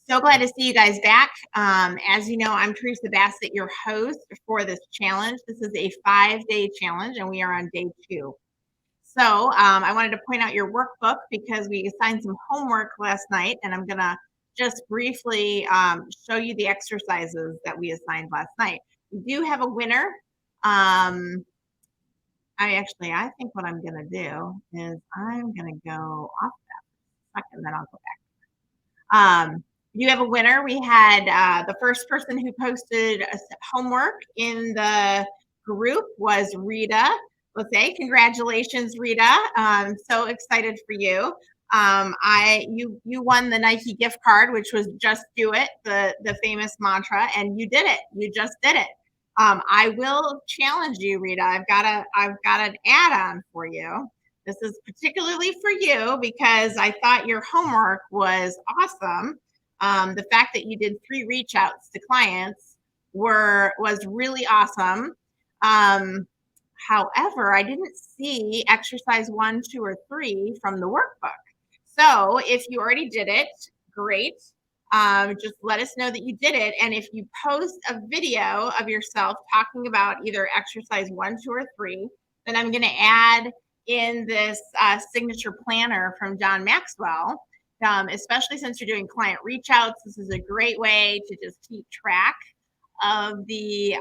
So glad to see you guys back. As you know, I'm Theresa Bassett, your host for this challenge. This is a 5-day challenge, and we are on day 2. So I wanted to point out your workbook because we assigned some homework last night, and I'm going to just briefly show you the exercises that we assigned last night. We do have a winner. I think what I'm going to do is I'm going to go off that for a second, then I'll go back. You have a winner. We had the first person who posted homework in the group was Rita. Let's say congratulations, Rita. So excited for you. You won the Nike gift card, which was just do it, the famous mantra, and you did it. You just did it. I will challenge you, Rita. I've got an add-on for you. This is particularly for you because I thought your homework was awesome. The fact that you did 3 reach outs to clients was really awesome. However, I didn't see exercise 1, 2, or 3 from the workbook. So if you already did it, great. Just let us know that you did it. And if you post a video of yourself talking about either exercise 1, 2, or 3, then I'm going to add in this signature planner from John Maxwell. Especially since you're doing client reach outs, this is a great way to just keep track of the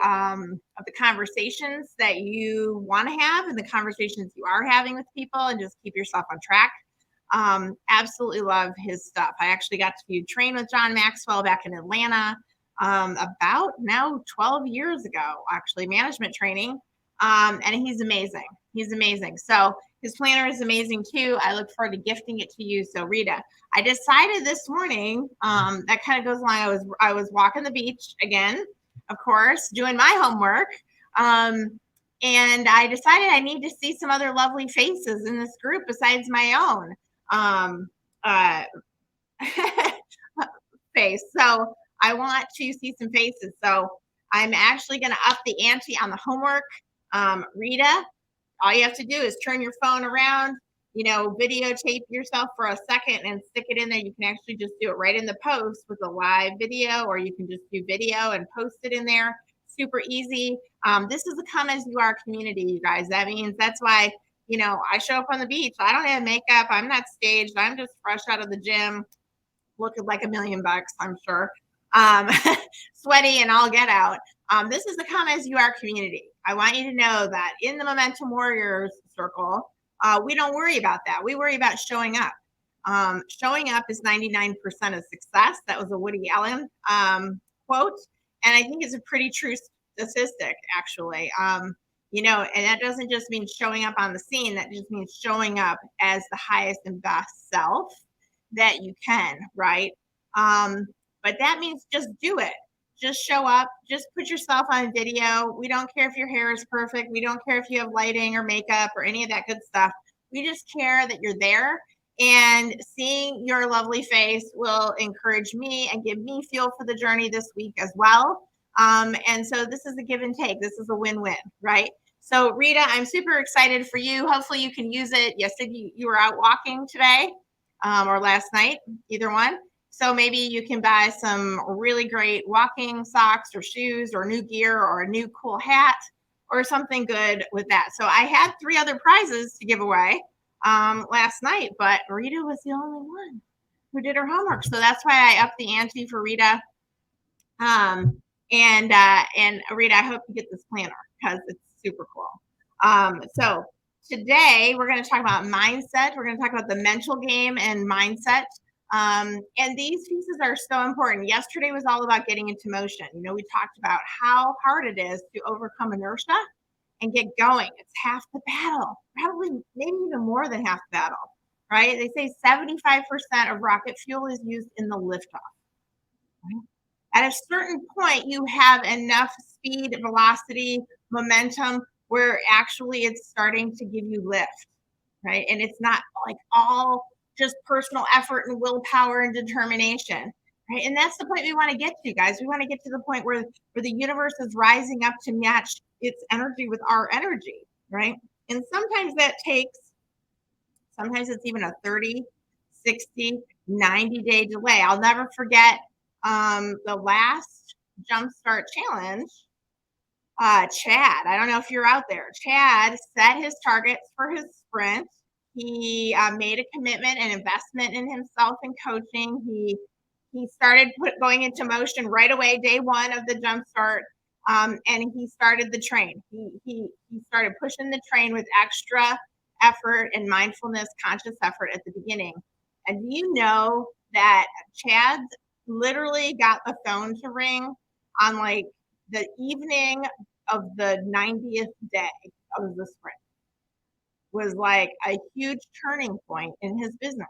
conversations that you want to have and the conversations you are having with people, and just keep yourself on track. Absolutely love his stuff. I actually got to train with John Maxwell back in Atlanta about now 12 years ago, actually, management training. And he's amazing. He's amazing. So his planner is amazing too. I look forward to gifting it to you. So Rita, I decided this morning, that kind of goes along. I was walking the beach again, of course, doing my homework. And I decided I need to see some other lovely faces in this group besides my own face. So I want to see some faces. So I'm actually going to up the ante on the homework. Rita, all you have to do is turn your phone around, videotape yourself for a second and stick it in there. You can actually just do it right in the post with a live video, or you can just do video and post it in there. Super easy. This is a come as you are community, you guys. That means that's why, I show up on the beach. I don't have makeup. I'm not staged. I'm just fresh out of the gym, looking like $1 million, I'm sure. Sweaty and all get out. This is the come as you are community. I want you to know that in the Momentum Warriors circle, we don't worry about that. We worry about showing up. Showing up is 99% of success. That was a Woody Allen quote. And I think it's a pretty true statistic, actually. And that doesn't just mean showing up on the scene. That just means showing up as the highest and best self that you can, right? But that means just do it. Just show up. Just put yourself on video. We don't care if your hair is perfect. We don't care if you have lighting or makeup or any of that good stuff. We just care that you're there. And seeing your lovely face will encourage me and give me fuel for the journey this week as well. And so this is a give and take. This is a win-win, right? So Rita, I'm super excited for you. Hopefully you can use it. You said you were out walking today or last night, either one. So maybe you can buy some really great walking socks or shoes or new gear or a new cool hat or something good with that. So I had 3 other prizes to give away last night, but Rita was the only one who did her homework. So that's why I upped the ante for Rita. And Rita, I hope you get this planner because it's super cool. So today we're going to talk about mindset. We're going to talk about the mental game and mindset. And these pieces are so important. Yesterday was all about getting into motion. We talked about how hard it is to overcome inertia and get going. It's half the battle, probably maybe even more than half the battle, right? They say 75% of rocket fuel is used in the liftoff. Right? At a certain point, you have enough speed, velocity, momentum where actually it's starting to give you lift, right? And it's not like all just personal effort and willpower and determination, right? And that's the point we want to get to, guys. We want to get to the point where the universe is rising up to match its energy with our energy, right? And sometimes it's even a 30, 60, 90-day delay. I'll never forget the last JumpStart challenge. Chad, I don't know if you're out there. Chad set his targets for his sprint. He made a commitment and investment in himself and coaching. He started going into motion right away, day one of the JumpStart, and he started the train. He started pushing the train with extra effort and mindfulness, conscious effort at the beginning. And do you know that Chad literally got the phone to ring on like the evening of the 90th day of the sprint? Was like a huge turning point in his business.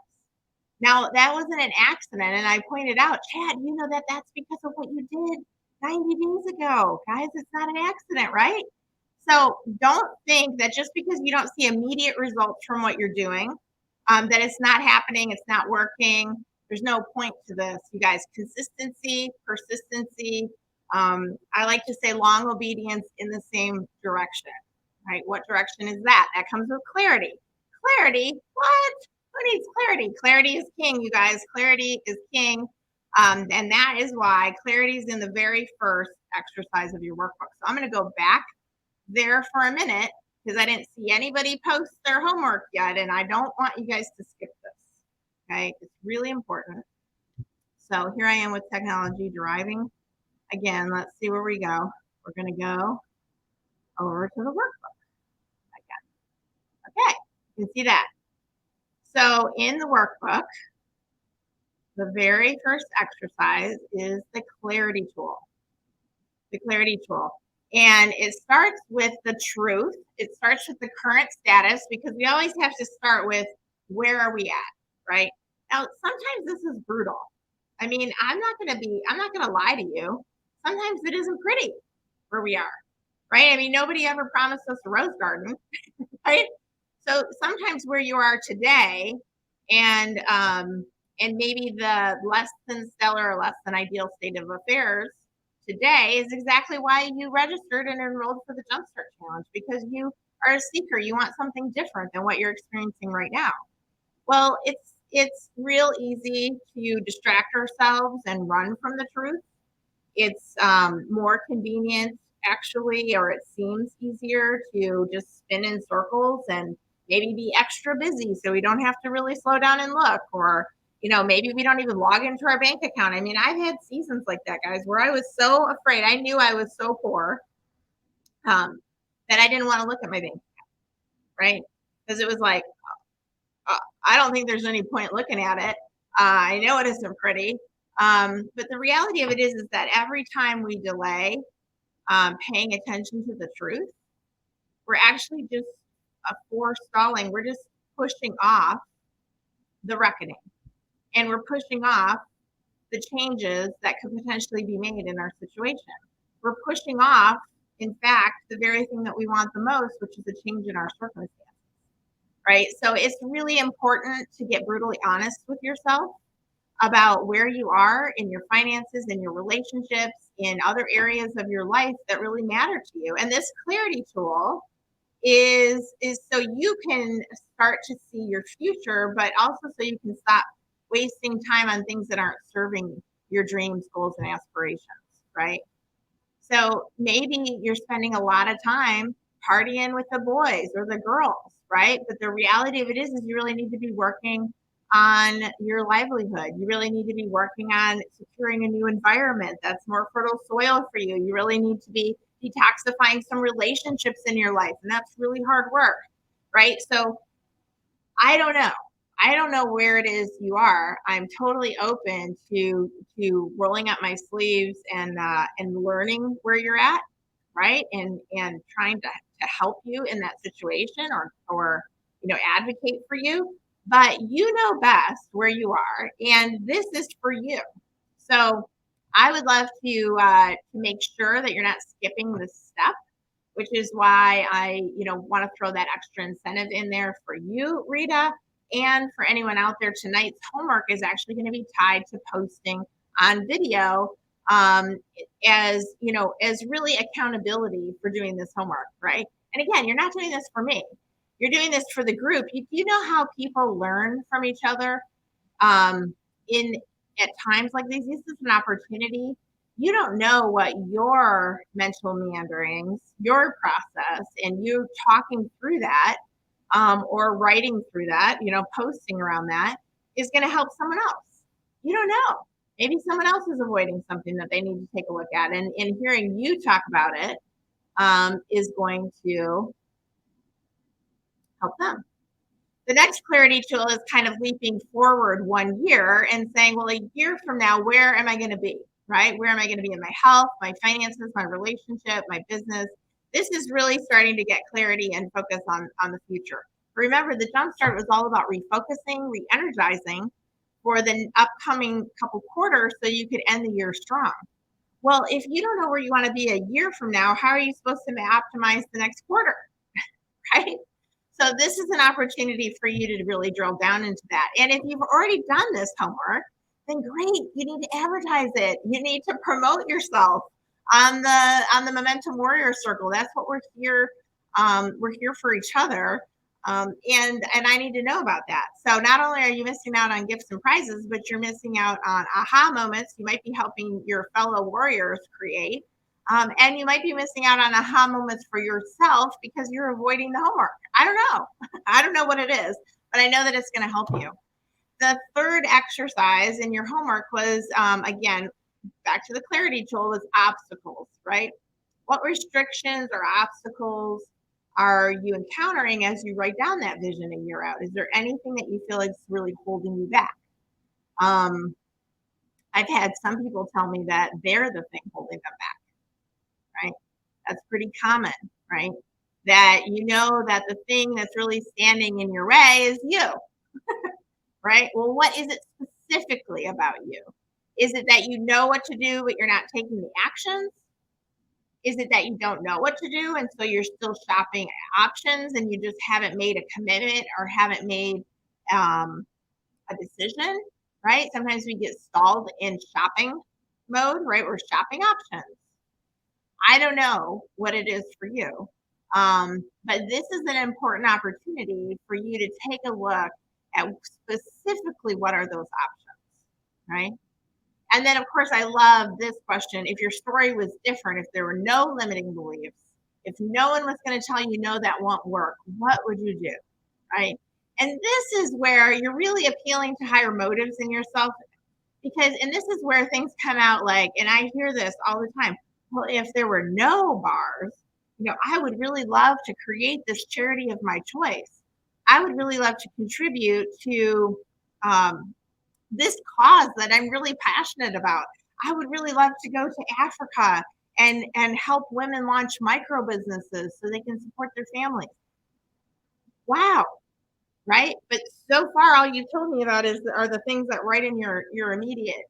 Now, that wasn't an accident. And I pointed out, Chad, you know that's because of what you did 90 days ago. Guys, it's not an accident, right? So don't think that just because you don't see immediate results from what you're doing, that it's not happening, it's not working. There's no point to this. You guys, consistency, persistency. I like to say long obedience in the same direction, right? What direction is that? That comes with clarity. Clarity? What? Who needs clarity? Clarity is king, you guys. Clarity is king. And that is why clarity is in the very first exercise of your workbook. So I'm going to go back there for a minute because I didn't see anybody post their homework yet, and I don't want you guys to skip this. Okay, it's really important. So here I am with technology deriving. Again, let's see where we go. We're going to go over to the workbook again. Okay, you can see that. So in the workbook, the very first exercise is the clarity tool. The clarity tool. And it starts with the truth. It starts with the current status because we always have to start with where are we at, right? Now, sometimes this is brutal. I mean, I'm not going to lie to you. Sometimes it isn't pretty where we are, right? I mean, nobody ever promised us a rose garden, right? So sometimes where you are today and maybe the less than stellar or less than ideal state of affairs today is exactly why you registered and enrolled for the JumpStart Challenge, because you are a seeker. You want something different than what you're experiencing right now. Well, it's real easy to distract ourselves and run from the truth. It's more convenient, actually, or it seems easier to just spin in circles and maybe be extra busy so we don't have to really slow down and look, or maybe we don't even log into our bank account. I mean, I've had seasons like that, guys, where I was so afraid. I knew I was so poor that I didn't want to look at my bank account, right? Because it was like, I don't think there's any point looking at it. I know it isn't pretty. But the reality of it is that every time we delay paying attention to the truth, we're actually just forestalling. We're just pushing off the reckoning. And we're pushing off the changes that could potentially be made in our situation. We're pushing off, in fact, the very thing that we want the most, which is a change in our circumstances, right? So it's really important to get brutally honest with yourself about where you are in your finances, in your relationships, in other areas of your life that really matter to you. And this clarity tool is so you can start to see your future, but also so you can stop wasting time on things that aren't serving your dreams, goals, and aspirations, right? So maybe you're spending a lot of time partying with the boys or the girls, right? But the reality of it is you really need to be working on your livelihood. You really need to be working on securing a new environment that's more fertile soil for you. You really need to be detoxifying some relationships in your life, and that's really hard work, right? So I don't know. I don't know where it is you are. I'm totally open to rolling up my sleeves and learning where you're at, right? And trying to help you in that situation or advocate for you. But you know best where you are, and this is for you. So I would love to make sure that you're not skipping this step, which is why I want to throw that extra incentive in there for you, Rita, and for anyone out there. Tonight's homework is actually going to be tied to posting on video as really accountability for doing this homework, right? And again, you're not doing this for me. You're doing this for the group. You know how people learn from each other? in at times like these, this is an opportunity. You don't know what your mental meanderings, your process, and you talking through that, or writing through that, posting around that is going to help someone else. You don't know. Maybe someone else is avoiding something that they need to take a look at, and hearing you talk about it is going to help them. The next clarity tool is kind of leaping forward 1 year and saying, well, a year from now, where am I going to be? Right? Where am I going to be in my health, my finances, my relationship, my business? This is really starting to get clarity and focus on the future. Remember, the Jumpstart was all about refocusing, re-energizing for the upcoming couple quarters so you could end the year strong. Well, if you don't know where you want to be a year from now, how are you supposed to optimize the next quarter? Right? So this is an opportunity for you to really drill down into that. And if you've already done this homework, then great. You need to advertise it. You need to promote yourself on the Momentum Warrior Circle. That's what we're here. We're here for each other. And I need to know about that. So not only are you missing out on gifts and prizes, but you're missing out on aha moments you might be helping your fellow warriors create. And you might be missing out on aha moments for yourself because you're avoiding the homework. I don't know. I don't know what it is, but I know that it's going to help you. The third exercise in your homework was, again, back to the clarity tool, was obstacles, right? What restrictions or obstacles are you encountering as you write down that vision a year out? Is there anything that you feel like is really holding you back? I've had some people tell me that they're the thing holding them back. Right? That's pretty common, right? That that the thing that's really standing in your way is you, right? Well, what is it specifically about you? Is it that you know what to do, but you're not taking the actions? Is it that you don't know what to do, and so you're still shopping options and you just haven't made a commitment or haven't made a decision, right? Sometimes we get stalled in shopping mode, right? We're shopping options. I don't know what it is for you, but this is an important opportunity for you to take a look at specifically what are those options, right? And then, of course, I love this question. If your story was different, if there were no limiting beliefs, if no one was going to tell you, no, that won't work, what would you do, right? And this is where you're really appealing to higher motives in yourself and this is where things come out like, and I hear this all the time, well, if there were no bars, I would really love to create this charity of my choice. I would really love to contribute to this cause that I'm really passionate about. I would really love to go to Africa and help women launch micro businesses so they can support their families. Wow. Right? But so far, all you've told me about are the things that right in your immediate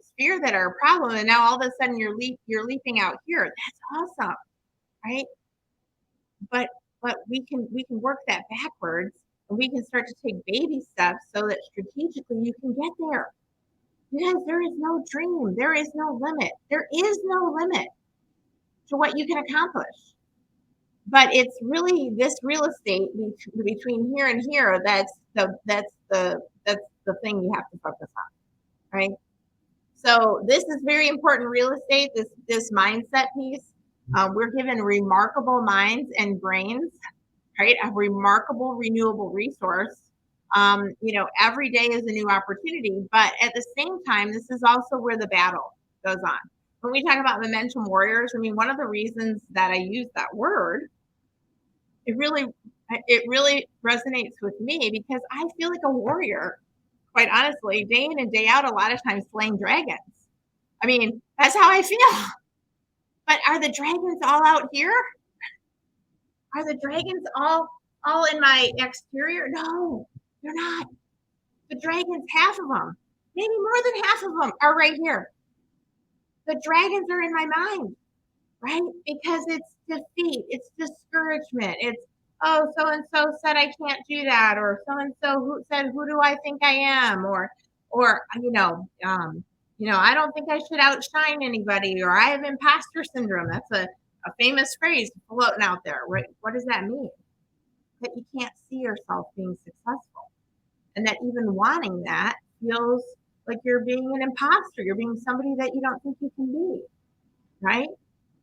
sphere that are a problem, and now all of a sudden you're leaping out here. That's awesome, right? But we can work that backwards, and we can start to take baby steps so that strategically you can get there. Because there is no dream, there is no limit, there is no limit to what you can accomplish. But it's really this real estate between here and here that's the thing you have to focus on, right? So this is very important real estate. This mindset piece. We're given remarkable minds and brains, right? A remarkable renewable resource. Every day is a new opportunity, but at the same time, this is also where the battle goes on. When we talk about momentum warriors, I mean, one of the reasons that I use that word, it really resonates with me because I feel like a warrior, quite honestly, day in and day out, a lot of times slaying dragons. I mean, that's how I feel. But are the dragons all out here? Are the dragons all in my exterior? No, they're not. The dragons, half of them, maybe more than half of them, are right here. The dragons are in my mind, right? Because it's defeat, it's discouragement, it's, oh, so and so said I can't do that, or so and so who said, who do I think I am, or I don't think I should outshine anybody, or I have imposter syndrome. That's a famous phrase floating out there, right? What does that mean? That you can't see yourself being successful, and that even wanting that feels like you're being an imposter. You're being somebody that you don't think you can be, right?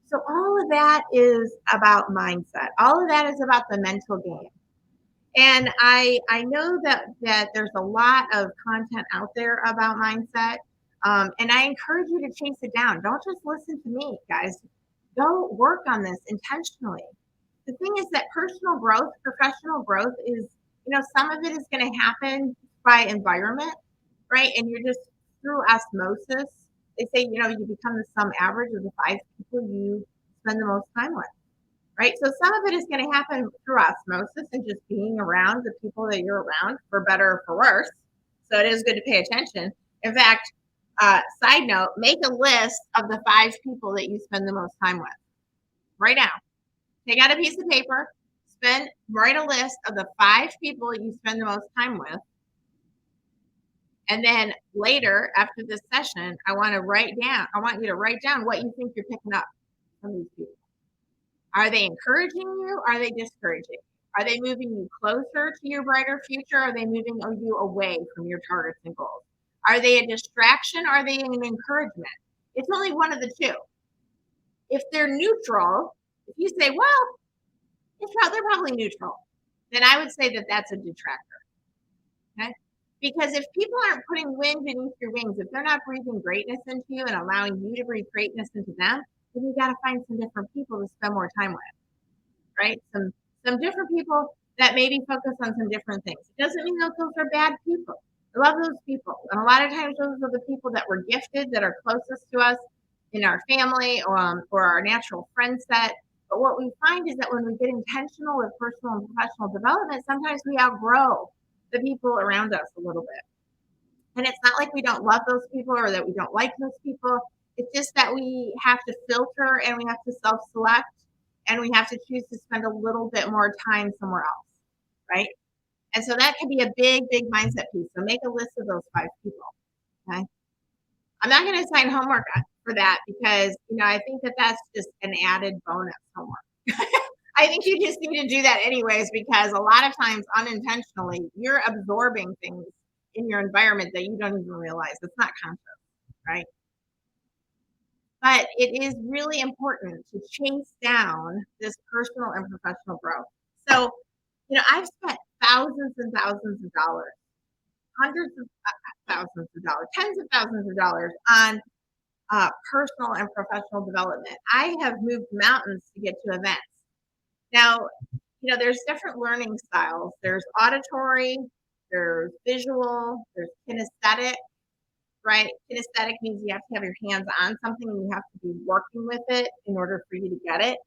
So all of that is about mindset. All of that is about the mental game. And I know that there's a lot of content out there about mindset, and I encourage you to chase it down. Don't just listen to me, guys. Go work on this intentionally. The thing is that personal growth, professional growth is, some of it is going to happen by environment, right? And you're just through osmosis. They say, you become the sum average of the 5 people you spend the most time with, right? So some of it is going to happen through osmosis and just being around the people that you're around, for better or for worse. So it is good to pay attention. In fact, side note, make a list of the 5 people that you spend the most time with right now. Take out a piece of paper, write a list of the 5 people you spend the most time with. And then later, after this session, I want you to write down what you think you're picking up from these people. Are they encouraging you? Are they discouraging? Are they moving you closer to your brighter future? Are they moving you away from your targets and goals? Are they a distraction? Are they an encouragement? It's only one of the two. If they're neutral, if you say, well, they're probably neutral, then I would say that that's a detractor. Okay? Because if people aren't putting wind beneath your wings, if they're not breathing greatness into you and allowing you to breathe greatness into them, then you got to find some different people to spend more time with, right? Some different people that maybe focus on some different things. It doesn't mean those are bad people. I love those people. And a lot of times those are the people that we're gifted, that are closest to us in our family, or our natural friend set. But what we find is that when we get intentional with personal and professional development, sometimes we outgrow the people around us a little bit. And it's not like we don't love those people or that we don't like those people. It's just that we have to filter and we have to self-select and we have to choose to spend a little bit more time somewhere else, right? And so that can be a big, big mindset piece. So make a list of those 5 people, okay? I'm not going to assign homework for that because, I think that that's just an added bonus homework. I think you just need to do that anyways, because a lot of times unintentionally, you're absorbing things in your environment that you don't even realize. It's not conscious, right? But it is really important to chase down this personal and professional growth. So, I've spent thousands and thousands of dollars, hundreds of thousands of dollars, tens of thousands of dollars on personal and professional development. I have moved mountains to get to events. Now, there's different learning styles. There's auditory, there's visual, there's kinesthetic, right? Kinesthetic means you have to have your hands on something and you have to be working with it in order for you to get it.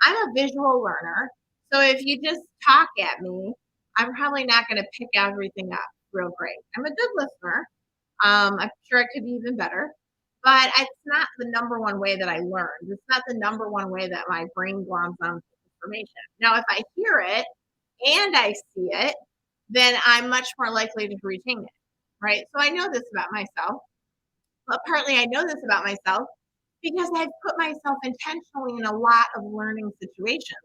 I'm a visual learner. So if you just talk at me, I'm probably not going to pick everything up real great. I'm a good listener. I'm sure I could be even better, but it's not the number one way that I learn. It's not the number one way that my brain gloms on information. Now, if I hear it and I see it, then I'm much more likely to retain it, right? So I know this about myself, but partly I know this about myself because I've put myself intentionally in a lot of learning situations.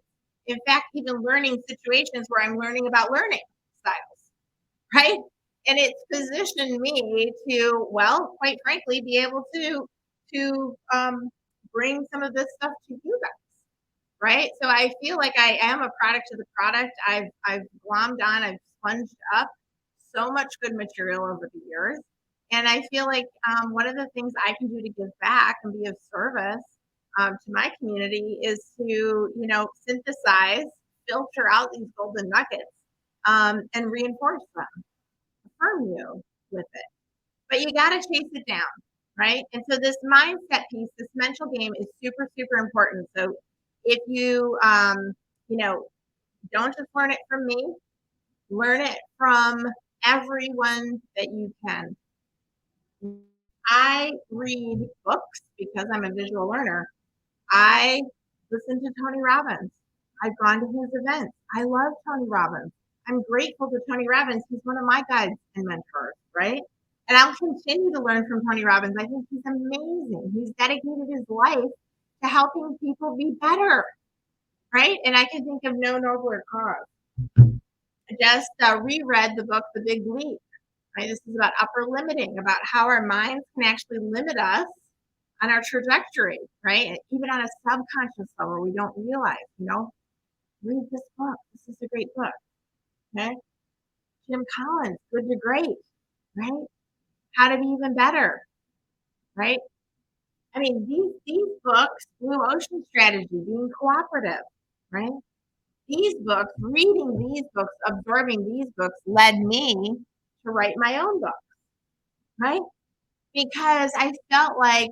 In fact, even learning situations where I'm learning about learning styles, right? And it's positioned me to, well, quite frankly, be able to bring some of this stuff to you guys, right? So I feel like I am a product of the product. I've glommed on, I've sponged up so much good material over the years. And I feel like one of the things I can do to give back and be of service to my community is to, synthesize, filter out these golden nuggets and reinforce them, affirm you with it. But you got to chase it down, right? And so this mindset piece, this mental game is super, super important. So if you, don't just learn it from me, learn it from everyone that you can. I read books because I'm a visual learner. I listen to Tony Robbins. I've gone to his events. I love Tony Robbins. I'm grateful to Tony Robbins. He's one of my guides and mentors, right? And I'll continue to learn from Tony Robbins. I think he's amazing. He's dedicated his life to helping people be better, right? And I can think of no nobler cause. I just reread the book, The Big Leap, right? This is about upper limiting, about how our minds can actually limit us on our trajectory, right? Even on a subconscious level, we don't realize, read this book. This is a great book, okay? Jim Collins, Good to Great, right? How to Be Even Better, right? I mean, these books, Blue Ocean Strategy, Being Cooperative, right? These books, reading these books, absorbing these books led me to write my own book, right? Because I felt like,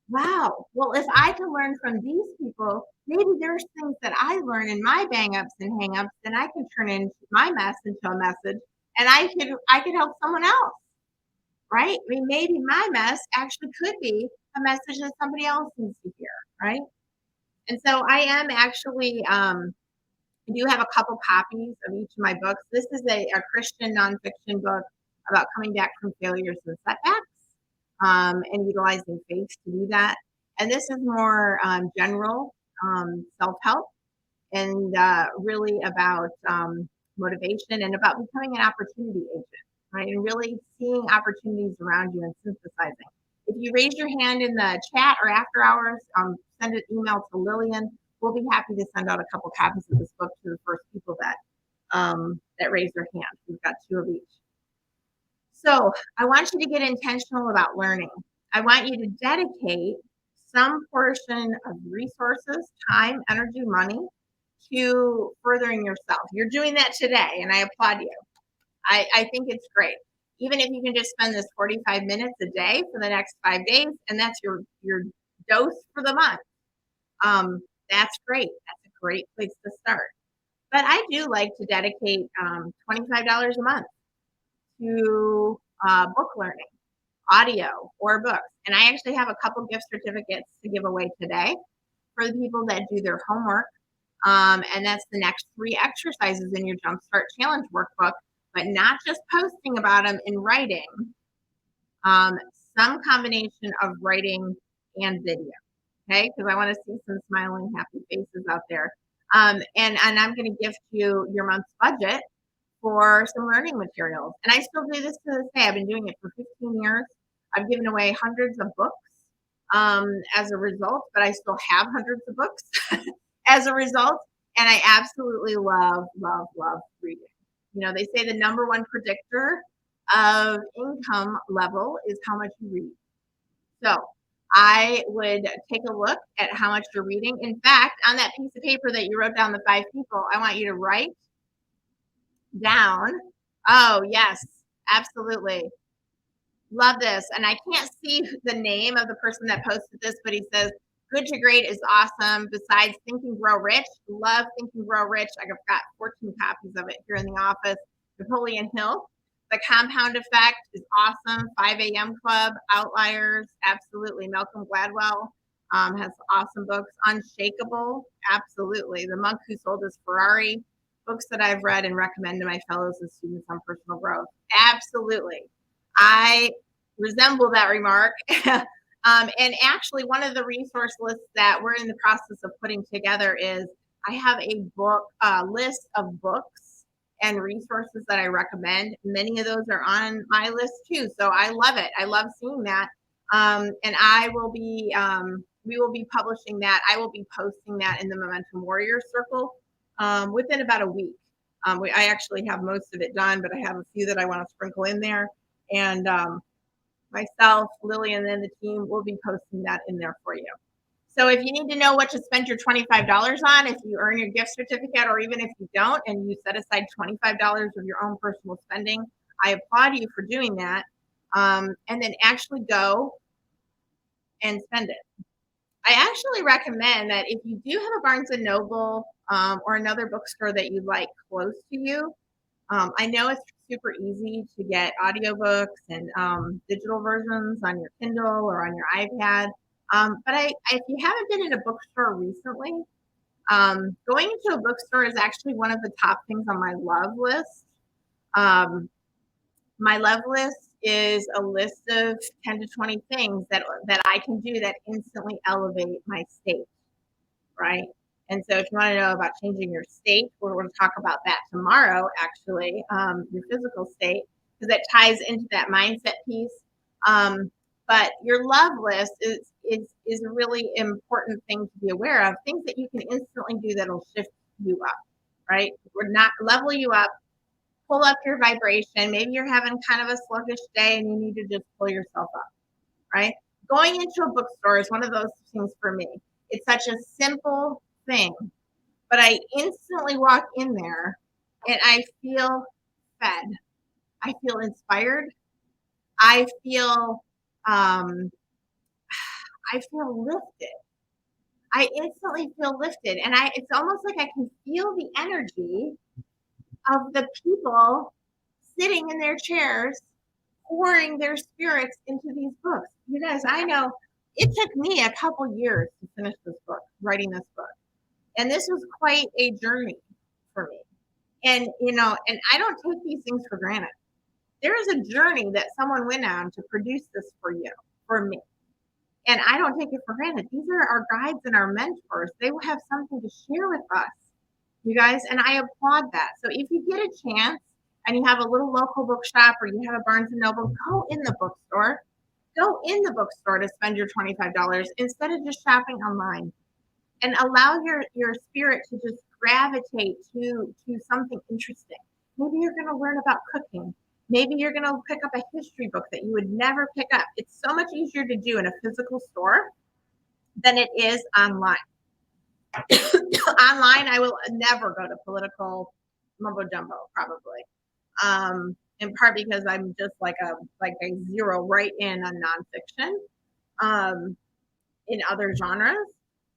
wow, well, if I can learn from these people, maybe there's things that I learn in my bang ups and hang ups, and I can turn into my mess into a message, and I could help someone else, right? I mean, maybe my mess actually could be a message that somebody else needs to hear, right? And so I am actually I do have a couple copies of each of my books. This is a Christian nonfiction book about coming back from failures and setbacks, and utilizing faith to do that. And this is more general self-help, and really about motivation and about becoming an opportunity agent, right? And really seeing opportunities around you and synthesizing. If you raise your hand in the chat or after hours, send an email to Lillian. We'll be happy to send out a couple copies of this book to the first people that raise their hand. We've got 2 of each. So I want you to get intentional about learning. I want you to dedicate some portion of resources, time, energy, money to furthering yourself. You're doing that today, and I applaud you. I think it's great. Even if you can just spend this 45 minutes a day for the next 5 days, and that's your dose for the month. That's great. That's a great place to start. But I do like to dedicate $25 a month to book learning, audio, or books. And I actually have a couple gift certificates to give away today for the people that do their homework. And that's the next 3 exercises in your JumpStart Challenge workbook, but not just posting about them in writing, some combination of writing and video. Okay, because I want to see some smiling, happy faces out there. And I'm going to gift you your month's budget for some learning materials. And I still do this to this day. I've been doing it for 15 years. I've given away hundreds of books as a result, but I still have hundreds of books as a result. And I absolutely love, love, love reading. They say the number one predictor of income level is how much you read. So I would take a look at how much you're reading. In fact, on that piece of paper that you wrote down the 5 people, I want you to write down. Oh, yes, absolutely. Love this. And I can't see the name of the person that posted this, but he says, Good to Great is awesome. Besides Think and Grow Rich, love Think and Grow Rich. I've got 14 copies of it here in the office. Napoleon Hill, The Compound Effect is awesome. 5 a.m. Club, Outliers, absolutely. Malcolm Gladwell has awesome books. Unshakable, absolutely. The Monk Who Sold His Ferrari, books that I've read and recommend to my fellows and students on personal growth. Absolutely. I resemble that remark. And actually, one of the resource lists that we're in the process of putting together is I have a book list of books and resources that I recommend. Many of those are on my list too, so I love it. I love seeing that, and we will be publishing that. I will be posting that in the Momentum Warrior Circle within about a week. I actually have most of it done, but I have a few that I want to sprinkle in there, and myself, Lillian, and the team will be posting that in there for you. So if you need to know what to spend your $25 on, if you earn your gift certificate, or even if you don't, and you set aside $25 of your own personal spending, I applaud you for doing that. And then actually go and spend it. I actually recommend that if you do have a Barnes & Noble or another bookstore that you like close to you, I know it's super easy to get audiobooks and digital versions on your Kindle or on your iPad. But if you haven't been in a bookstore recently, going into a bookstore is actually one of the top things on my love list. My love list is a list of 10 to 20 things that I can do that instantly elevate my state, right? And so if you want to know about changing your state, we're going to talk about that tomorrow, actually, your physical state, because that ties into that mindset piece. But your love list is a really important thing to be aware of. Things that you can instantly do that'll shift you up, right? We're not level you up, pull up your vibration. Maybe you're having kind of a sluggish day and you need to just pull yourself up, right? Going into a bookstore is one of those things for me. It's such a simple thing, but I instantly walk in there and I feel fed. I feel inspired. I feel I feel lifted. I instantly feel lifted, and it's almost like I can feel the energy of the people sitting in their chairs, pouring their spirits into these books. You guys, I know it took me a couple years to finish this book, writing this book, and this was quite a journey for me. And and I don't take these things for granted. There is a journey that someone went on to produce this for you, for me. And I don't take it for granted. These are our guides and our mentors. They will have something to share with us, you guys, and I applaud that. So if you get a chance and you have a little local bookshop or you have a Barnes and Noble, go in the bookstore. Go in the bookstore to spend your $25 instead of just shopping online. And allow your spirit to just gravitate to something interesting. Maybe you're going to learn about cooking. Maybe you're going to pick up a history book that you would never pick up. It's so much easier to do in a physical store than it is online. Online, I will never go to political mumbo jumbo, probably. In part because I'm just like a zero right in on nonfiction, in other genres.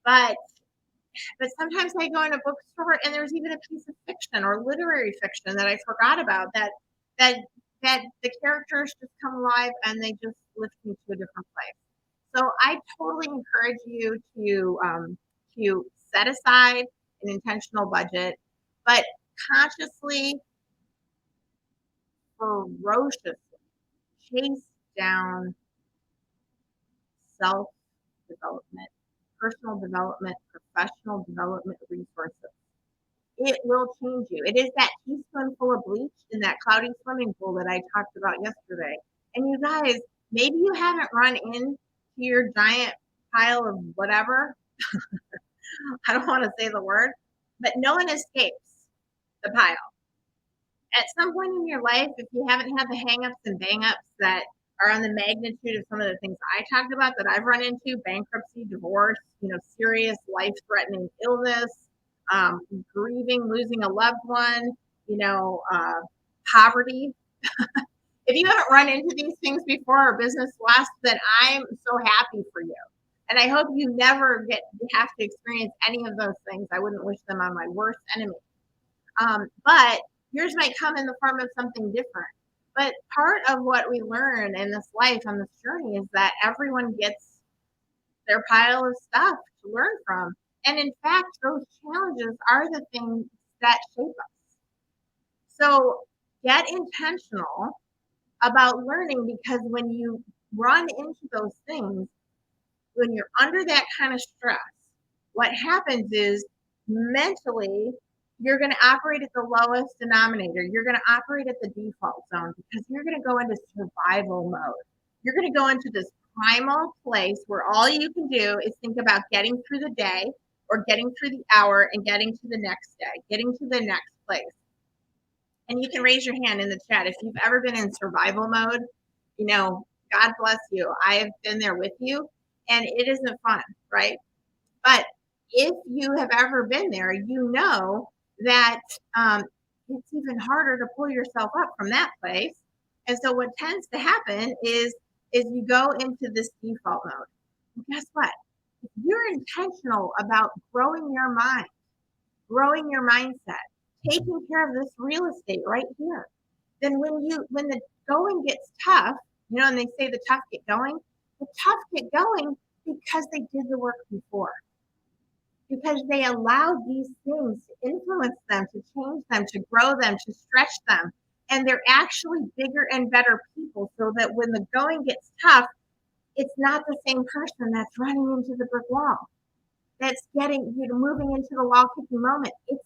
But sometimes I go in a bookstore and there's even a piece of fiction or literary fiction that I forgot about that the characters just come alive and they just lift me to a different place. So I totally encourage you to set aside an intentional budget, but consciously, ferociously chase down self-development, personal development, professional development resources. It will change you. It is that teaspoonful of bleach in that cloudy swimming pool that I talked about yesterday. And you guys, maybe you haven't run into your giant pile of whatever. I don't want to say the word, but no one escapes the pile. At some point in your life, if you haven't had the hang-ups and bang-ups that are on the magnitude of some of the things I talked about that I've run into, bankruptcy, divorce, serious life-threatening illness, grieving, losing a loved one, poverty. If you haven't run into these things before or business lost, then I'm so happy for you. And I hope you never have to experience any of those things. I wouldn't wish them on my worst enemy. But yours might come in the form of something different. But part of what we learn in this life, on this journey, is that everyone gets their pile of stuff to learn from. And in fact, those challenges are the things that shape us. So get intentional about learning, because when you run into those things, when you're under that kind of stress, what happens is mentally, you're going to operate at the lowest denominator. You're going to operate at the default zone because you're going to go into survival mode. You're going to go into this primal place where all you can do is think about getting through the day or getting through the hour and getting to the next day, getting to the next place. And you can raise your hand in the chat if you've ever been in survival mode. God bless you. I have been there with you, and it isn't fun, right? But if you have ever been there, you know that it's even harder to pull yourself up from that place. And so what tends to happen is you go into this default mode. And guess what? If you're intentional about growing your mind, growing your mindset, taking care of this real estate right here, then when the going gets tough, and they say the tough get going because they did the work before. Because they allowed these things to influence them, to change them, to grow them, to stretch them. And they're actually bigger and better people, so that when the going gets tough, it's not the same person that's running into the brick wall, that's moving into the wall kicking moment. It's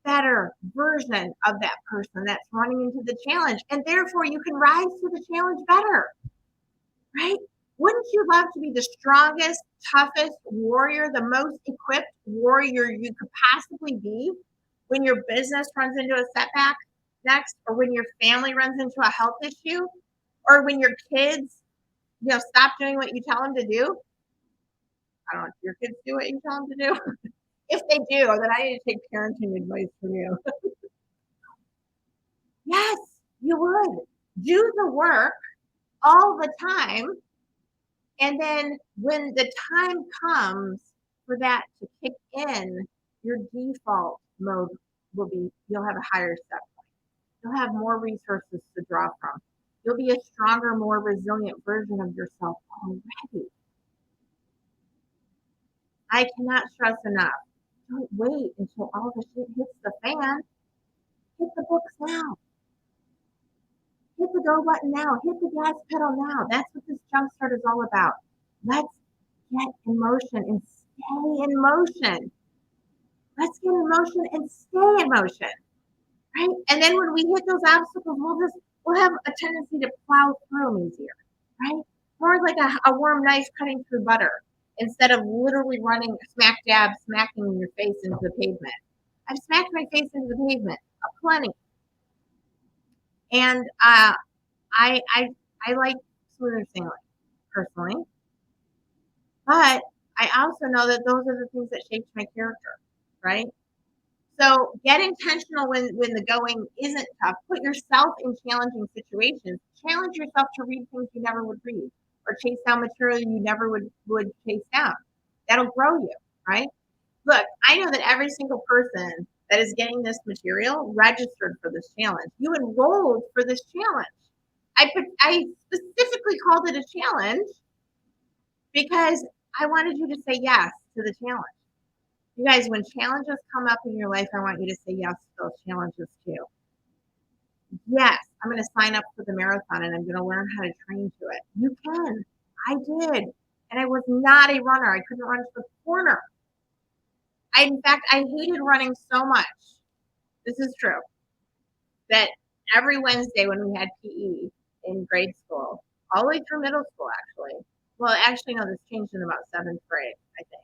better version of that person that's running into the challenge. And therefore, you can rise to the challenge better, right? Wouldn't you love to be the strongest, toughest warrior, the most equipped warrior you could possibly be when your business runs into a setback next, or when your family runs into a health issue, or when your kids, stop doing what you tell them to do? I don't know if your kids do what you tell them to do. If they do, then I need to take parenting advice from you. Yes, you would. Do the work all the time. And then when the time comes for that to kick in, your default mode will be, you'll have a higher set point. You'll have more resources to draw from. You'll be a stronger, more resilient version of yourself already. I cannot stress enough. Don't wait until all the shit hits the fan. Hit the books now. Hit the go button now. Hit the gas pedal now. That's what this jumpstart is all about. Let's get in motion and stay in motion. Let's get in motion and stay in motion, right? And then when we hit those obstacles, we'll have a tendency to plow through them easier, right? More like a warm knife cutting through butter instead of literally running smack dab, smacking your face into the pavement. I've smacked my face into the pavement plenty. And I like smooth sailing personally, but I also know that those are the things that shaped my character, right? So get intentional when the going isn't tough. Put yourself in challenging situations. Challenge yourself to read things you never would read, or chase down material you never would chase down. That'll grow you, right? Look, I know that every single person that is getting this material registered for this challenge. You enrolled for this challenge. I specifically called it a challenge because I wanted you to say yes to the challenge. You guys, when challenges come up in your life, I want you to say yes to those challenges too. Yes, I'm going to sign up for the marathon and I'm going to learn how to train to it. You can. I did. And I was not a runner. I couldn't run to the corner. In fact, I hated running so much. This is true. That every Wednesday when we had PE in grade school, all the way through middle school, actually. Well, actually, no, this changed in about 7th grade, I think.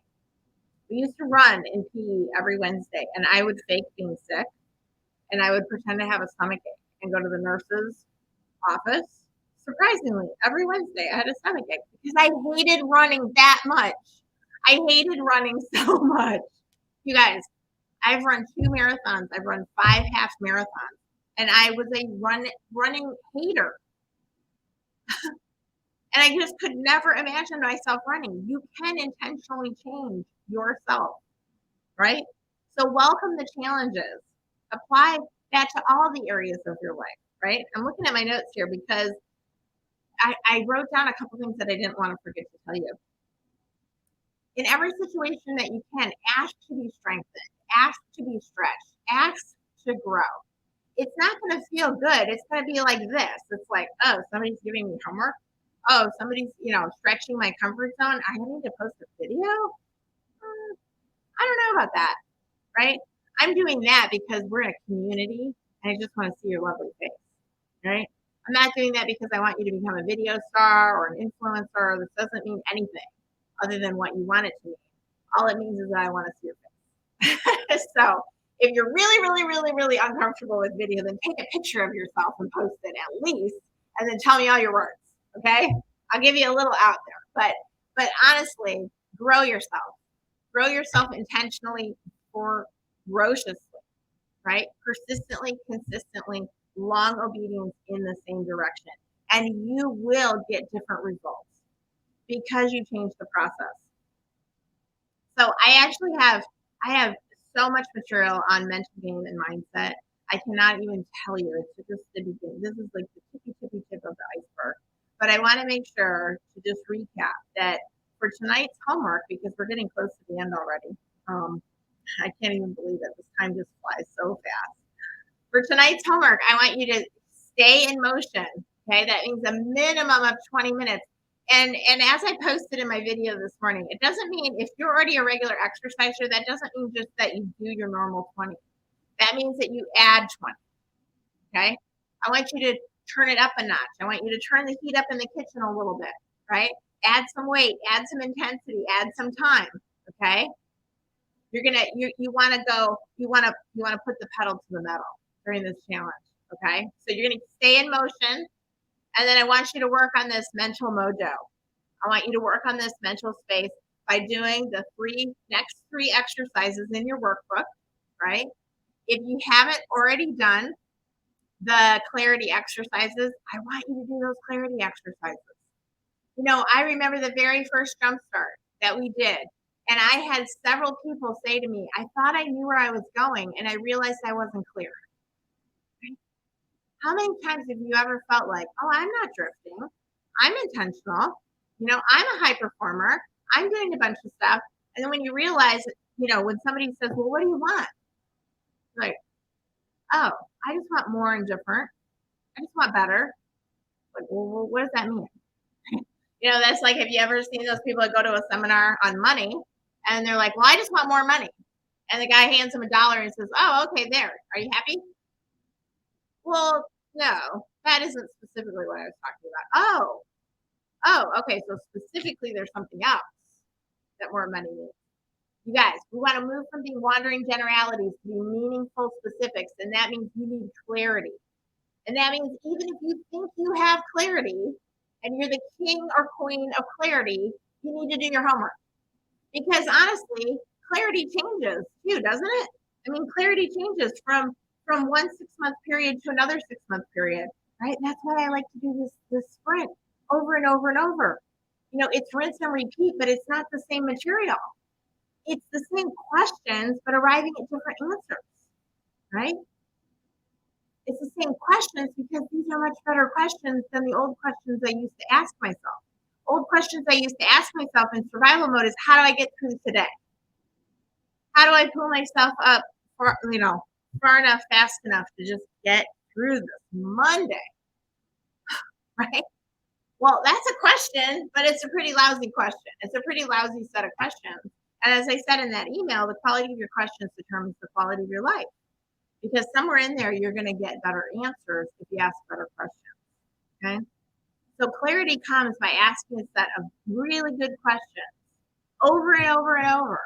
We used to run in PE every Wednesday, and I would fake being sick, and I would pretend to have a stomachache and go to the nurse's office. Surprisingly, every Wednesday I had a stomachache because I hated running that much. I hated running so much. You guys, I've run 2 marathons. I've run 5 half marathons, and I was a running hater. And I just could never imagine myself running. You can intentionally change yourself, right? So welcome the challenges. Apply that to all the areas of your life, right? I'm looking at my notes here because I wrote down a couple things that I didn't want to forget to tell you. In every situation that you can, ask to be strengthened, ask to be stretched, ask to grow. It's not going to feel good. It's going to be like this. It's like, oh, somebody's giving me homework. Oh, somebody's, stretching my comfort zone. I need to post a video. I don't know about that, right? I'm doing that because we're in a community and I just want to see your lovely face, right? I'm not doing that because I want you to become a video star or an influencer. This doesn't mean anything other than what you want it to mean. All it means is that I want to see your face. So if you're really, really, really, really uncomfortable with video, then take a picture of yourself and post it at least, and then tell me all your words. Okay, I'll give you a little out there, but honestly, grow yourself intentionally or ferociously, right? Persistently, consistently, long obedience in the same direction, and you will get different results because you change the process. So I have so much material on mental game and mindset. I cannot even tell you. It's just the beginning. This is like the tippy tip of the iceberg. But I want to make sure to just recap that for tonight's homework, because we're getting close to the end already. I can't even believe it. This time just flies so fast. For tonight's homework, I want you to stay in motion. Okay, that means a minimum of 20 minutes. And as I posted in my video this morning, it doesn't mean if you're already a regular exerciser, that doesn't mean just that you do your normal 20. That means that you add 20. Okay. I want you to turn it up a notch. I want you to turn the heat up in the kitchen a little bit, right? Add some weight, add some intensity, add some time. Okay. You want to go, you want to put the pedal to the metal during this challenge. Okay. So you're going to stay in motion. And then I want you to work on this mental mojo. I want you to work on this mental space by doing the next three exercises in your workbook, right? If you haven't already done the clarity exercises, I want you to do those clarity exercises. I remember the very first JumpStart that we did, and I had several people say to me, I thought I knew where I was going, and I realized I wasn't clear. How many times have you ever felt like, oh, I'm not drifting, I'm intentional, I'm a high performer, I'm doing a bunch of stuff, and then when you realize, when somebody says, well, what do you want? Like, oh, I just want more and different. I just want better. Like, well, what does that mean? That's like, have you ever seen those people that go to a seminar on money and they're like, well, I just want more money. And the guy hands them $1 and says, oh, okay, there. Are you happy? Well, no, that isn't specifically what I was talking about. Oh, okay. So specifically there's something else that more money means. You guys, we want to move from being wandering generalities to be meaningful specifics. And that means you need clarity. And that means even if you think you have clarity and you're the king or queen of clarity, you need to do your homework. Because honestly, clarity changes too, doesn't it? I mean, clarity changes from one 6-month period to another 6-month period, right? That's why I like to do this sprint over and over and over. It's rinse and repeat, but it's not the same material. It's the same questions, but arriving at different answers, right? It's the same questions because these are much better questions than the old questions I used to ask myself. Old questions I used to ask myself in survival mode is, how do I get through today? How do I pull myself up far enough, fast enough to just get through this Monday, right? Well, that's a question, but it's a pretty lousy question. It's a pretty lousy set of questions. And as I said in that email, the quality of your questions determines the quality of your life. Because somewhere in there, you're going to get better answers if you ask better questions, okay? So clarity comes by asking a set of really good questions over and over and over,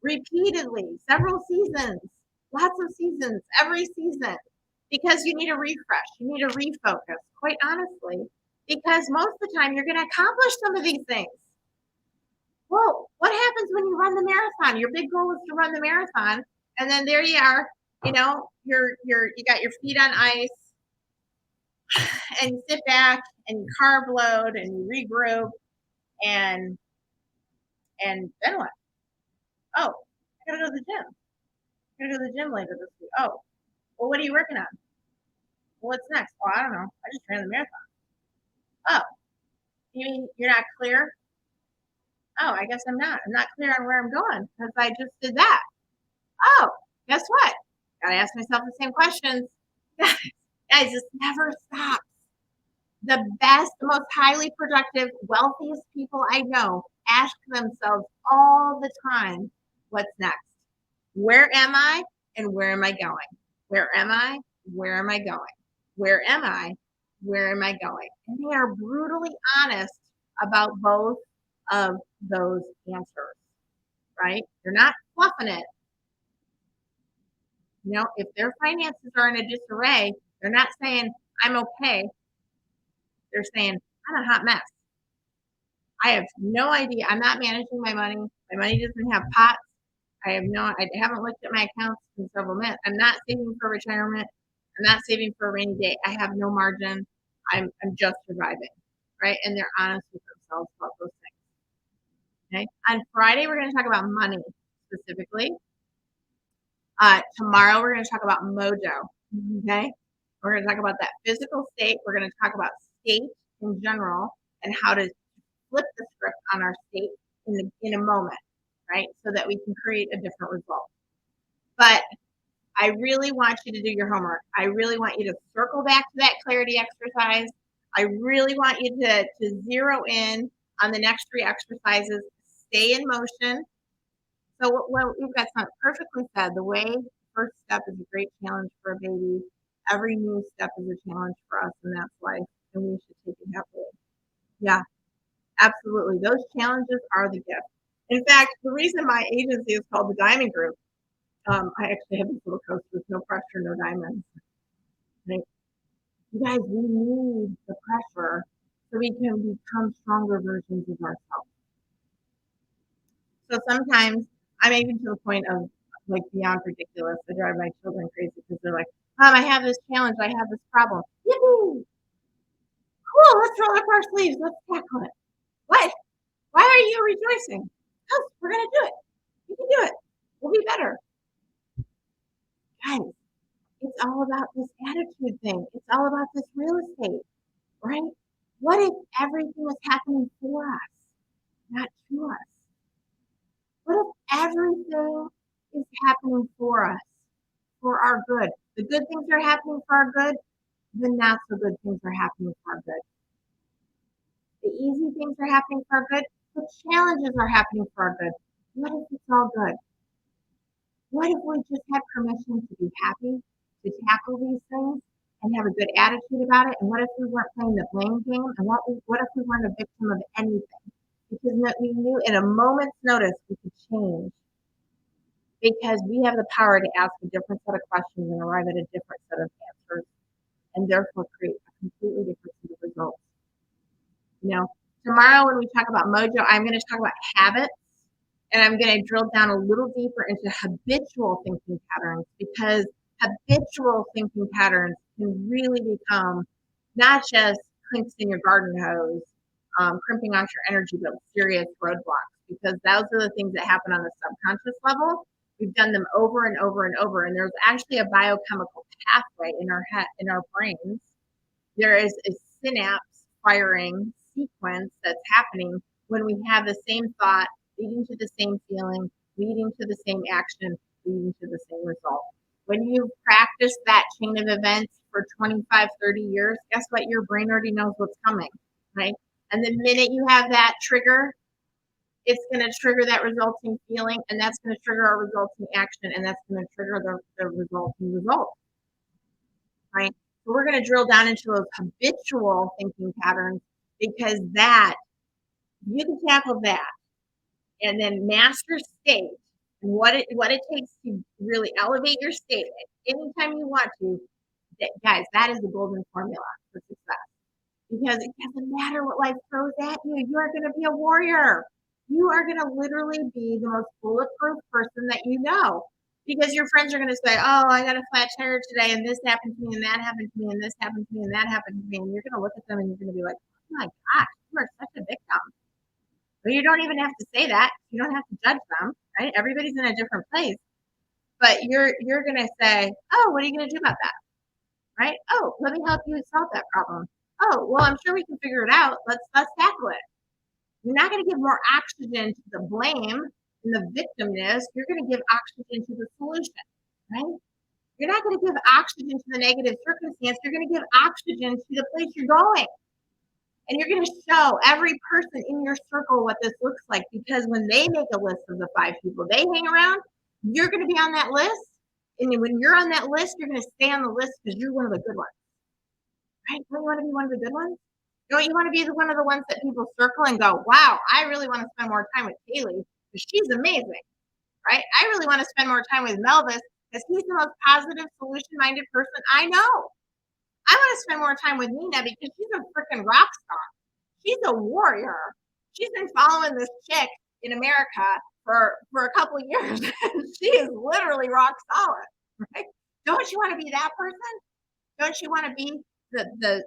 repeatedly, several seasons, lots of seasons, every season, because you need a refresh, you need a refocus, quite honestly, because most of the time you're going to accomplish some of these things. Well, what happens when you run the marathon? Your big goal is to run the marathon, and then there you are, you got your feet on ice, and you sit back and you carb load and you regroup, and then what? Oh, I gotta go to the gym. I gotta go to the gym later this week. Oh, well, what are you working on? Well, what's next? Oh, I don't know. I just ran the marathon. Oh, you mean you're not clear? Oh, I guess I'm not. I'm not clear on where I'm going because I just did that. Oh, guess what? Gotta ask myself the same questions. Guys, this never stops. The best, the most highly productive, wealthiest people I know ask themselves all the time, what's next? Where am I and where am I going? Where am I? Where am I going? Where am I? Where am I going? And they are brutally honest about both of those answers, right? They're not fluffing it. If their finances are in a disarray, they're not saying, I'm okay. They're saying, I'm a hot mess. I have no idea. I'm not managing my money. My money doesn't have pots. I haven't looked at my accounts in several months. I'm not saving for retirement. I'm not saving for a rainy day. I have no margin. I'm just surviving, right? And they're honest with themselves about those things. Okay. On Friday, we're going to talk about money specifically. Tomorrow, we're going to talk about mojo. Okay. We're going to talk about that physical state. We're going to talk about state in general and how to flip the script on our state in a moment, right? So that we can create a different result. But I really want you to do your homework. I really want you to circle back to that clarity exercise. I really want you to zero in on the next 3 exercises. Stay in motion. So what we've got something perfectly said. The way first step is a great challenge for a baby. Every new step is a challenge for us, and that's life, and we should take it happily. Yeah, absolutely. Those challenges are the gift. In fact, the reason my agency is called the Diamond Group, I actually have these little coasters, no pressure, no diamonds. Right? You guys, we need the pressure so we can become stronger versions of ourselves. So sometimes I'm even to the point of like beyond ridiculous. I drive my children crazy because they're like, Mom, I have this challenge, I have this problem. Yippee! Cool, let's roll up our sleeves, let's tackle it. What? Why are you rejoicing? Because we're gonna do it. We can do it. We'll be better. Guys, it's all about this attitude thing. It's all about this real estate, right? What if everything was happening for us, not to us? What if everything is happening for us, for our good? The good things are happening for our good, the not so good things are happening for our good. The easy things are happening for our good, the challenges are happening for our good. What if it's all good? What if we just had permission to be happy, to tackle these things, and have a good attitude about it? And what if we weren't playing the blame game? And what if we weren't a victim of anything? Because we knew in a moment's notice we could change. Because we have the power to ask a different set of questions and arrive at a different set of answers, and therefore create a completely different set of results. Tomorrow when we talk about mojo, I'm going to talk about habits, and I'm going to drill down a little deeper into habitual thinking patterns, because habitual thinking patterns can really become not just clinks in your garden hose, crimping off your energy, but serious roadblocks, because those are the things that happen on the subconscious level. We've done them over and over and over, and there's actually a biochemical pathway in our head, in our brains. There is a synapse firing sequence that's happening when we have the same thought leading to the same feeling, leading to the same action, leading to the same result. When you practice that chain of events for 25, 30 years, guess what? Your brain already knows what's coming, right? And the minute you have that trigger, it's going to trigger that resulting feeling, and that's going to trigger our resulting action, and that's going to trigger the resulting result, right? So we're going to drill down into those habitual thinking patterns, because that, you can tackle that, and then master state, and what it takes to really elevate your state anytime you want to. Guys, that is the golden formula for success. Because it doesn't matter what life throws at you, you are going to be a warrior. You are going to literally be the most bulletproof person that you know. Because your friends are going to say, oh, I got a flat tire today, and this happened to me, and that happened to me, and this happened to me, and that happened to me. And you're going to look at them and you're going to be like, oh my gosh, you are such a victim. But you don't even have to say that. You don't have to judge them, right? Everybody's in a different place. But you're going to say, oh, what are you going to do about that? Right? Oh, let me help you solve that problem. Oh, well, I'm sure we can figure it out. Let's tackle it. You're not going to give more oxygen to the blame and the victimness. You're going to give oxygen to the solution, right? You're not going to give oxygen to the negative circumstance. You're going to give oxygen to the place you're going. And you're going to show every person in your circle what this looks like, because when they make a list of the 5 people they hang around, you're going to be on that list. And when you're on that list, you're going to stay on the list because you're one of the good ones. Right? Don't you want to be one of the good ones? Don't you want to be one of the ones that people circle and go, wow, I really want to spend more time with Kaylee because she's amazing, right? I really want to spend more time with Melvis because he's the most positive, solution-minded person I know. I want to spend more time with Nina because she's a freaking rock star. She's a warrior. She's been following this chick in America for a couple of years. She is literally rock solid, right? Don't you want to be that person? Don't you want to be the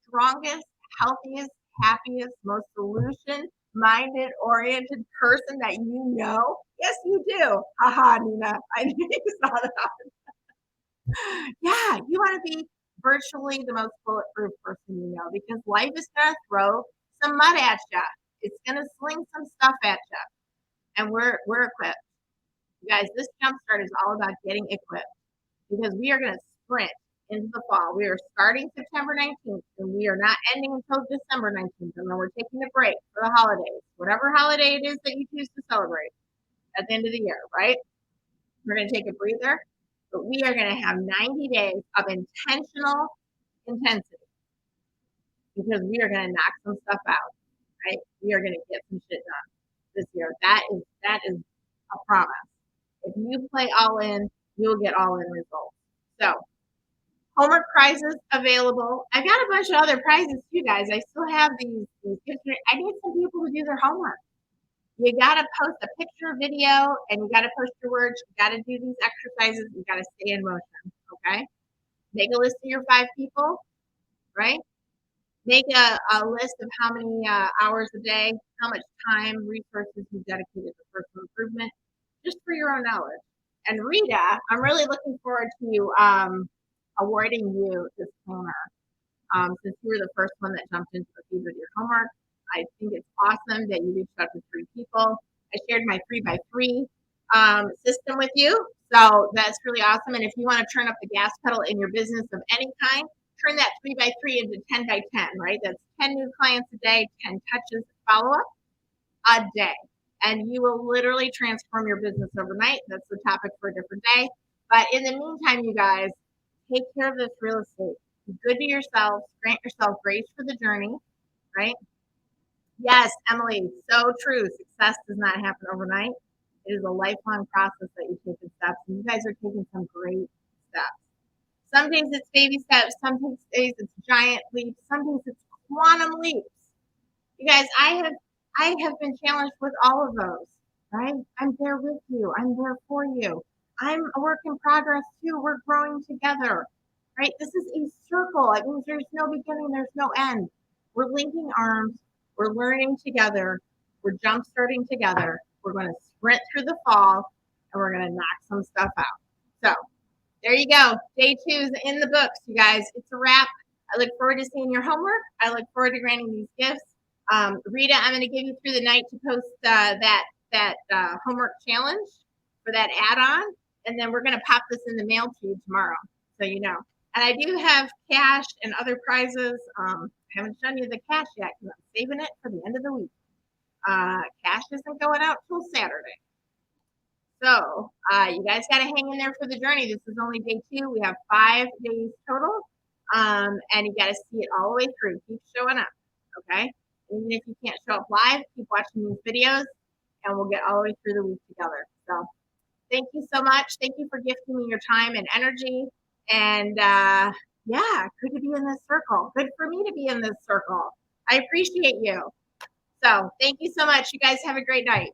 strongest, healthiest, happiest, most solution-minded, oriented person that you know? Yes, you do. Haha, Nina. I knew you saw that. Yeah, you want to be virtually the most bulletproof person you know, because life is going to throw some mud at you. It's going to sling some stuff at you. And we're equipped. You guys, this jumpstart is all about getting equipped, because we are going to sprint into the fall. We are starting September 19th, and we are not ending until December 19th. And then we're taking a break for the holidays, whatever holiday it is that you choose to celebrate at the end of the year, right? We're going to take a breather. but we are going to have 90 days of intentional intensity because we are going to knock some stuff out, right? We are going to get some shit done this year. That is a promise. If you play all in, you will get all in results. So homework prizes available. I got a bunch of other prizes too, guys. I still have these gifts. I need some people to do their homework. You got to post a picture, video, and you got to post your words. You got to do these exercises. You got to stay in motion. Okay. Make a list of your 5 people, right? Make a list of how many hours a day, how much time, resources you dedicated to personal improvement, just for your own knowledge. And Rita, I'm really looking forward to awarding you this honor. Since you were the first one that jumped into the feed with your homework. I think it's awesome that you reached out to 3 people. I shared my 3x3 system with you. So that's really awesome. And if you want to turn up the gas pedal in your business of any kind, turn that 3x3 into 10x10, right? That's 10 new clients a day, 10 touches follow up a day. And you will literally transform your business overnight. That's the topic for a different day. But in the meantime, you guys, take care of this real estate. Be good to yourselves. Grant yourself grace for the journey, right? Yes, Emily, so true. Success does not happen overnight. It is a lifelong process that you take in steps, and you guys are taking some great steps. Some days it's baby steps, some days it's giant leaps, some days it's quantum leaps. You guys, I have been challenged with all of those, right? I'm there with you. I'm there for you. I'm a work in progress too. We're growing together, right? This is a circle. It means there's no beginning, there's no end. We're linking arms. We're learning together. We're jump starting together. We're going to sprint through the fall and we're going to knock some stuff out. So there you go. Day 2 is in the books, you guys. It's a wrap. I look forward to seeing your homework. I look forward to granting these gifts. Rita, I'm going to give you through the night to post that homework challenge for that add-on, and then we're going to pop this in the mail to you tomorrow, so you know. And I do have cash and other prizes. I haven't shown you the cash yet because I'm saving it for the end of the week. Cash isn't going out till Saturday. So you guys got to hang in there for the journey. This is only day 2. We have 5 days total, and you got to see it all the way through. Keep showing up, okay? Even if you can't show up live, keep watching these videos, and we'll get all the way through the week together. So thank you so much. Thank you for gifting me your time and energy. And yeah, good to be in this circle. Good for me to be in this circle. I appreciate you. So thank you so much. You guys have a great night.